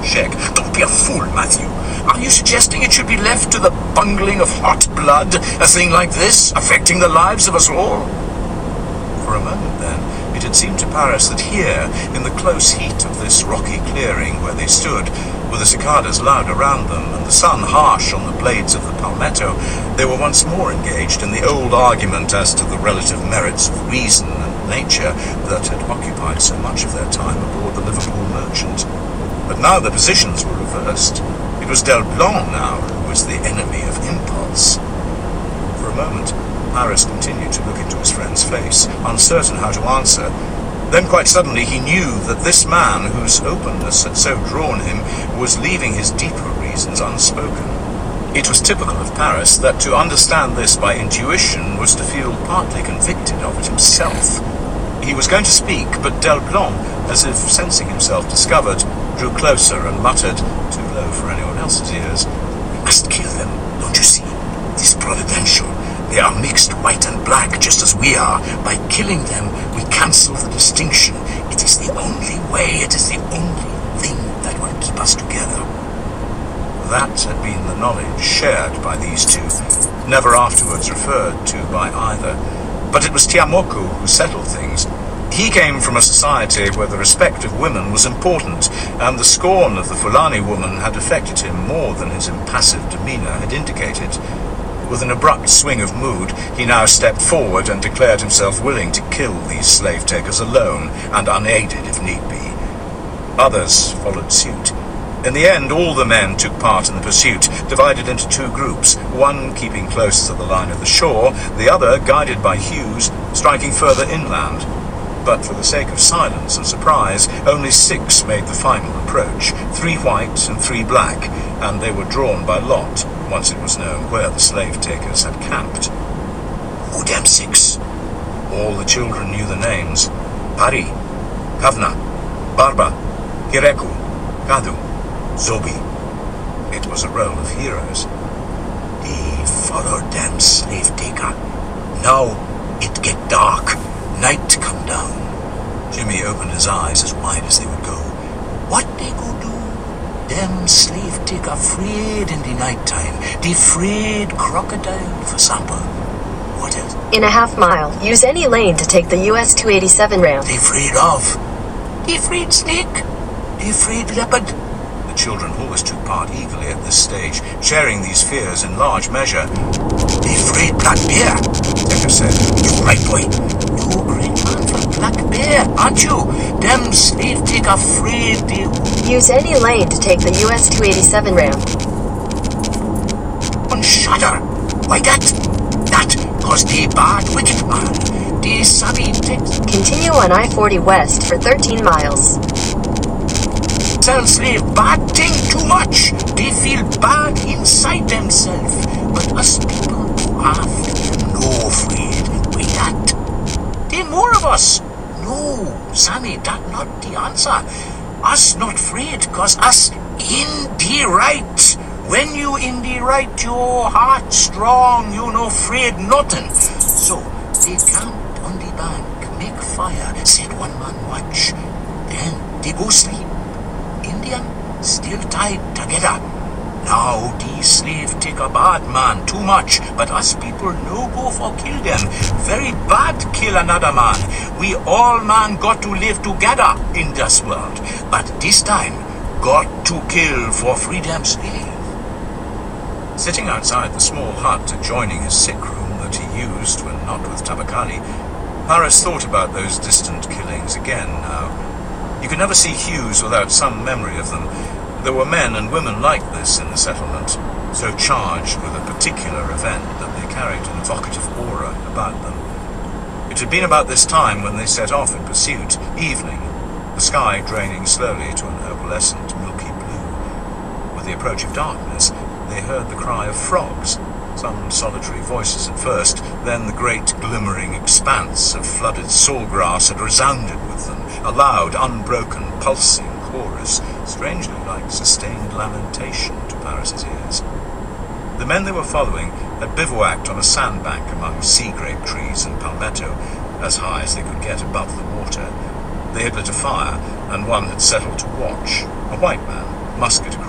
Shek, don't be a fool, Matthew. Are you suggesting it should be left to the bungling of hot blood, a thing like this, affecting the lives of us all? For a moment, then, it had seemed to Paris that here, in the close heat of this rocky clearing where they stood, with the cicadas loud around them and the sun harsh on the blades of the palmetto, they were once more engaged in the old argument as to the relative merits of reason and nature that had occupied so much of their time aboard the Liverpool Merchant. But now the positions were reversed. It was Del Blanc now who was the enemy of impulse. For a moment, Paris continued to look into his friend's face, uncertain how to answer. Then quite suddenly he knew that this man, whose openness had so drawn him, was leaving his deeper reasons unspoken. It was typical of Paris that to understand this by intuition was to feel partly convicted of it himself. He was going to speak, but Del Blanc, as if sensing himself discovered, drew closer and muttered, too low for anyone else's ears, "We must kill them, don't you see? It is providential. They are mixed white and black, just as we are. By killing them, we cancel the distinction. It is the only way, it is the only thing that will keep us together." That had been the knowledge shared by these two, never afterwards referred to by either. But it was Tiamoku who settled things. He came from a society where the respect of women was important, and the scorn of the Fulani woman had affected him more than his impassive demeanor had indicated. With an abrupt swing of mood, he now stepped forward and declared himself willing to kill these slave-takers alone, and unaided if need be. Others followed suit. In the end, all the men took part in the pursuit, divided into two groups, one keeping close to the line of the shore, the other, guided by Hughes, striking further inland. But for the sake of silence and surprise, only 6 made the final approach, 3 white and 3 black, and they were drawn by lot once it was known where the slave-takers had camped. "Who them 6? All the children knew the names. Pari, Kavna, Barba, Kireku, Kadu, Zobi. It was a roll of heroes. They followed them slave-taker. Now it get dark. Night come down." Jimmy opened his eyes as wide as they would go. "What they go do? Them slave-taker afraid in the night time. They afraid crocodile, for example. What else? In a half mile, use any lane to take the US 287 ramp. They afraid of? They afraid snake? They afraid leopard?" The children always took part eagerly at this stage, sharing these fears in large measure. "They afraid black bear," Decker said. "You right, boy. You great man for black bear, aren't you? Them slave-taker afraid they..." Use any lane to take the US 287 ramp. "One shudder. Why that? That cause they bad wicked man. They savvy tricks. Continue on I-40 west for 13 miles. Tell slave bad thing too much. They feel bad inside themselves. But us people who after them no afraid. Why that? They more of us. No, Sammy, that not the answer. Us not afraid, cause us in the right. When you in the right, your heart strong, you no afraid nothing. So, they camped on the bank, make fire, set one man watch. Then they go sleep. Indian still tied together. Now these slave take a bad man too much, but us people no go for kill them. Very bad kill another man. We all man got to live together in this world, but this time got to kill for freedom slave. Sitting outside the small hut adjoining his sick room that he used when not with Tabakali, Paris thought about those distant killings again now. You could never see Hughes without some memory of them. There were men and women like this in the settlement, so charged with a particular event that they carried an evocative aura about them. It had been about this time when they set off in pursuit, evening, the sky draining slowly to an opalescent milky blue. With the approach of darkness, they heard the cry of frogs, some solitary voices at first, then the great glimmering expanse of flooded sawgrass had resounded with them, a loud, unbroken, pulsing chorus, strangely like sustained lamentation to Paris's ears. The men they were following had bivouacked on a sandbank among sea grape trees and palmetto, as high as they could get above the water. They had lit a fire, and one had settled to watch, a white man, musket